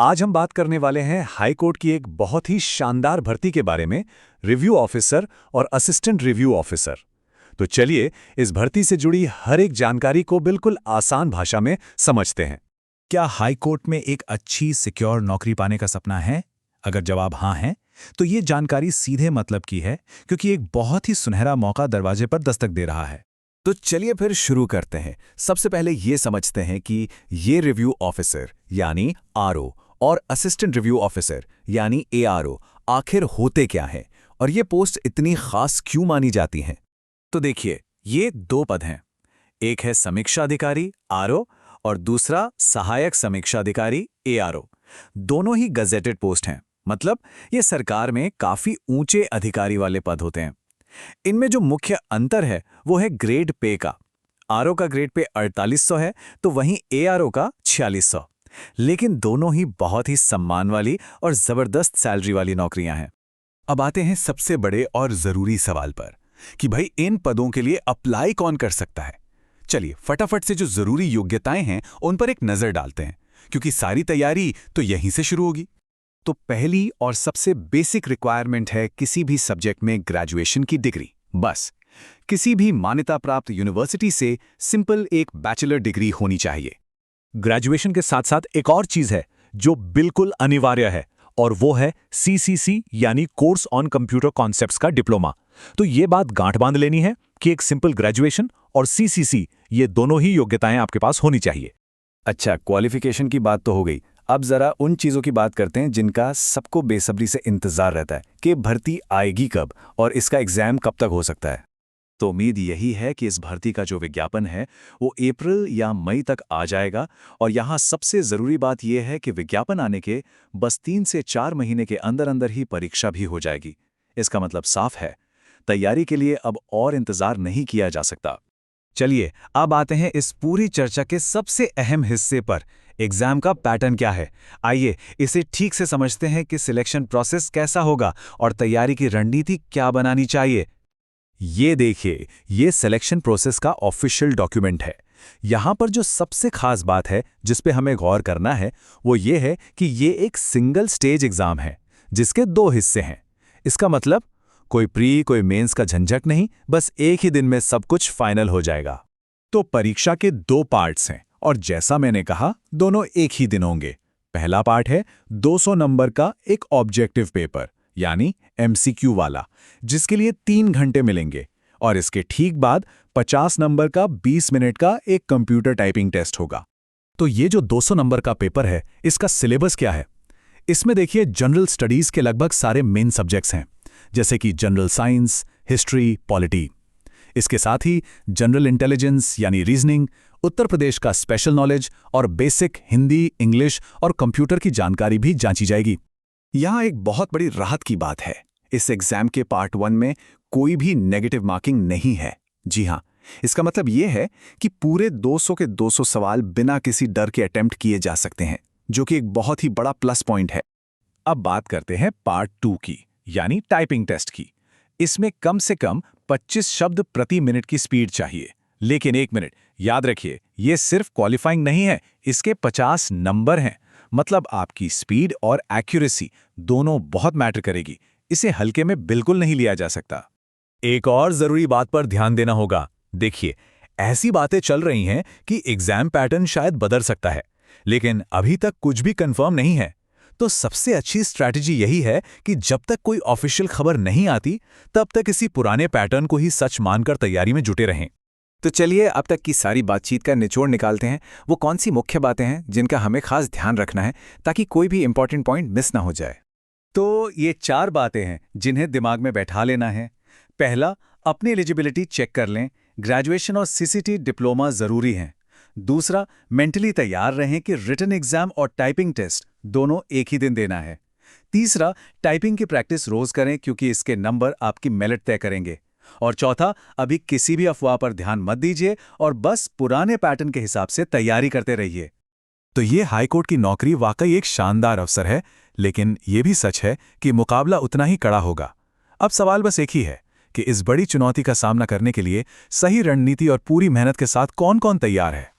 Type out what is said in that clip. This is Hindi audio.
आज हम बात करने वाले हैं हाई कोर्ट की एक बहुत ही शानदार भर्ती के बारे में, रिव्यू ऑफिसर और असिस्टेंट रिव्यू ऑफिसर। तो चलिए इस भर्ती से जुड़ी हर एक जानकारी को बिल्कुल आसान भाषा में समझते हैं। क्या हाई कोर्ट में एक अच्छी सिक्योर नौकरी पाने का सपना है? अगर जवाब हाँ है, तो ये जानकारी सीधे मतलब की है, क्योंकि एक बहुत ही सुनहरा मौका दरवाजे पर दस्तक दे रहा है। तो चलिए फिर शुरू करते हैं। सबसे पहले ये समझते हैं कि ये रिव्यू ऑफिसर यानी आरओ और असिस्टेंट रिव्यू ऑफिसर यानी एआरओ आखिर होते क्या हैं और ये पोस्ट इतनी खास क्यों मानी जाती हैं। तो देखिए, ये दो पद हैं। एक है समीक्षा अधिकारी आरओ और दूसरा सहायक समीक्षा अधिकारी एआरओ। दोनों ही गजेटेड पोस्ट हैं, मतलब ये सरकार में काफी ऊंचे अधिकारी वाले पद होते हैं। इनमें जो मुख्य अंतर है वो है ग्रेड पे का। आरओ का ग्रेड पे 4800 है तो वहीं एआरओ का 4600। लेकिन दोनों ही बहुत ही सम्मान वाली और जबरदस्त सैलरी वाली नौकरियां हैं। अब आते हैं सबसे बड़े और जरूरी सवाल पर कि भाई इन पदों के लिए अप्लाई कौन कर सकता है। चलिए फटाफट से जो जरूरी योग्यताएं हैं उन पर एक नजर डालते हैं, क्योंकि सारी तैयारी तो यहीं से शुरू होगी। तो पहली और सबसे बेसिक रिक्वायरमेंट है किसी भी सब्जेक्ट में ग्रेजुएशन की डिग्री। बस किसी भी मान्यता प्राप्त यूनिवर्सिटी से सिंपल एक बैचलर डिग्री होनी चाहिए। ग्रेजुएशन के साथ साथ एक और चीज है जो बिल्कुल अनिवार्य है, और वो है सीसीसी यानी कोर्स ऑन कंप्यूटर कॉन्सेप्ट्स का डिप्लोमा। तो ये बात गांठ बांध लेनी है कि एक सिंपल ग्रेजुएशन और सीसीसी ये दोनों ही योग्यताएं आपके पास होनी चाहिए। अच्छा, क्वालिफिकेशन की बात तो हो गई। अब जरा उन चीजों की बात करते हैं जिनका सबको बेसब्री से इंतजार रहता है कि भर्ती आएगी कब और इसका एग्जाम कब तक हो सकता है। तो उम्मीद यही है कि इस भर्ती का जो विज्ञापन है वो अप्रैल या मई तक आ जाएगा। और यहाँ सबसे ज़रूरी बात यह है कि विज्ञापन आने के बस 3 से 4 महीने के अंदर अंदर ही परीक्षा भी हो जाएगी। इसका मतलब साफ है, तैयारी के लिए अब और इंतज़ार नहीं किया जा सकता। चलिए अब आते हैं इस पूरी चर्चा के सबसे अहम हिस्से पर, एग्जाम का पैटर्न क्या है। आइए इसे ठीक से समझते हैं कि सिलेक्शन प्रोसेस कैसा होगा और तैयारी की रणनीति क्या बनानी चाहिए। ये देखिए, ये सिलेक्शन प्रोसेस का ऑफिशियल डॉक्यूमेंट है। यहाँ पर जो सबसे खास बात है जिस पे हमें गौर करना है वो ये है कि ये एक सिंगल स्टेज एग्जाम है जिसके 2 हिस्से हैं। इसका मतलब कोई प्री कोई मेंस का झंझट नहीं, बस एक ही दिन में सब कुछ फाइनल हो जाएगा। तो परीक्षा के 2 पार्ट्स हैं और जैसा मैंने कहा दोनों एक ही दिन होंगे। पहला पार्ट है 200 नंबर का एक ऑब्जेक्टिव पेपर यानी एमसीक्यू वाला, जिसके लिए 3 घंटे मिलेंगे, और इसके ठीक बाद 50 नंबर का 20 मिनट का एक कंप्यूटर टाइपिंग टेस्ट होगा। तो ये जो 200 नंबर का पेपर है इसका सिलेबस क्या है? इसमें देखिए जनरल स्टडीज के लगभग सारे मेन सब्जेक्ट्स हैं, जैसे कि जनरल साइंस, हिस्ट्री, पॉलिटी। इसके साथ ही जनरल इंटेलिजेंस यानी रीजनिंग, उत्तर प्रदेश का स्पेशल नॉलेज और बेसिक हिंदी, इंग्लिश और कंप्यूटर की जानकारी भी जांची जाएगी। यहाँ एक बहुत बड़ी राहत की बात है, इस एग्जाम के पार्ट 1 में कोई भी नेगेटिव मार्किंग नहीं है। जी हाँ, इसका मतलब ये है कि पूरे 200 के 200 सवाल बिना किसी डर के अटेम्प्ट किए जा सकते हैं, जो कि एक बहुत ही बड़ा प्लस पॉइंट है। अब बात करते हैं पार्ट 2 की, यानी टाइपिंग टेस्ट की। इसमें कम से कम 25 शब्द प्रति मिनट की स्पीड चाहिए। लेकिन 1 मिनट, याद रखिए, ये सिर्फ क्वालिफाइंग नहीं है, इसके 50 नंबर हैं। मतलब आपकी स्पीड और एक्यूरेसी दोनों बहुत मैटर करेगी। इसे हल्के में बिल्कुल नहीं लिया जा सकता। एक और जरूरी बात पर ध्यान देना होगा। देखिए, ऐसी बातें चल रही हैं कि एग्जाम पैटर्न शायद बदल सकता है, लेकिन अभी तक कुछ भी कंफर्म नहीं है। तो सबसे अच्छी स्ट्रैटेजी यही है कि जब तक कोई ऑफिशियल खबर नहीं आती तब तक इसी पुराने पैटर्न को ही सच मानकर तैयारी में जुटे रहें। तो चलिए अब तक की सारी बातचीत का निचोड़ निकालते हैं। वो कौन सी मुख्य बातें हैं जिनका हमें खास ध्यान रखना है ताकि कोई भी इंपॉर्टेंट पॉइंट मिस ना हो जाए। तो ये 4 बातें हैं जिन्हें दिमाग में बैठा लेना है। पहला, अपनी एलिजिबिलिटी चेक कर लें। ग्रेजुएशन और सीसीटी डिप्लोमा जरूरी हैं। दूसरा, मेंटली तैयार रहें कि रिटन एग्जाम और टाइपिंग टेस्ट दोनों एक ही दिन देना है। तीसरा, टाइपिंग की प्रैक्टिस रोज करें क्योंकि इसके नंबर आपकी मेरिट तय करेंगे। और चौथा, अभी किसी भी अफवाह पर ध्यान मत दीजिए और बस पुराने पैटर्न के हिसाब से तैयारी करते रहिए। तो ये हाईकोर्ट की नौकरी वाकई एक शानदार अवसर है, लेकिन ये भी सच है कि मुकाबला उतना ही कड़ा होगा। अब सवाल बस एक ही है कि इस बड़ी चुनौती का सामना करने के लिए सही रणनीति और पूरी मेहनत के साथ कौन-कौन तैयार है।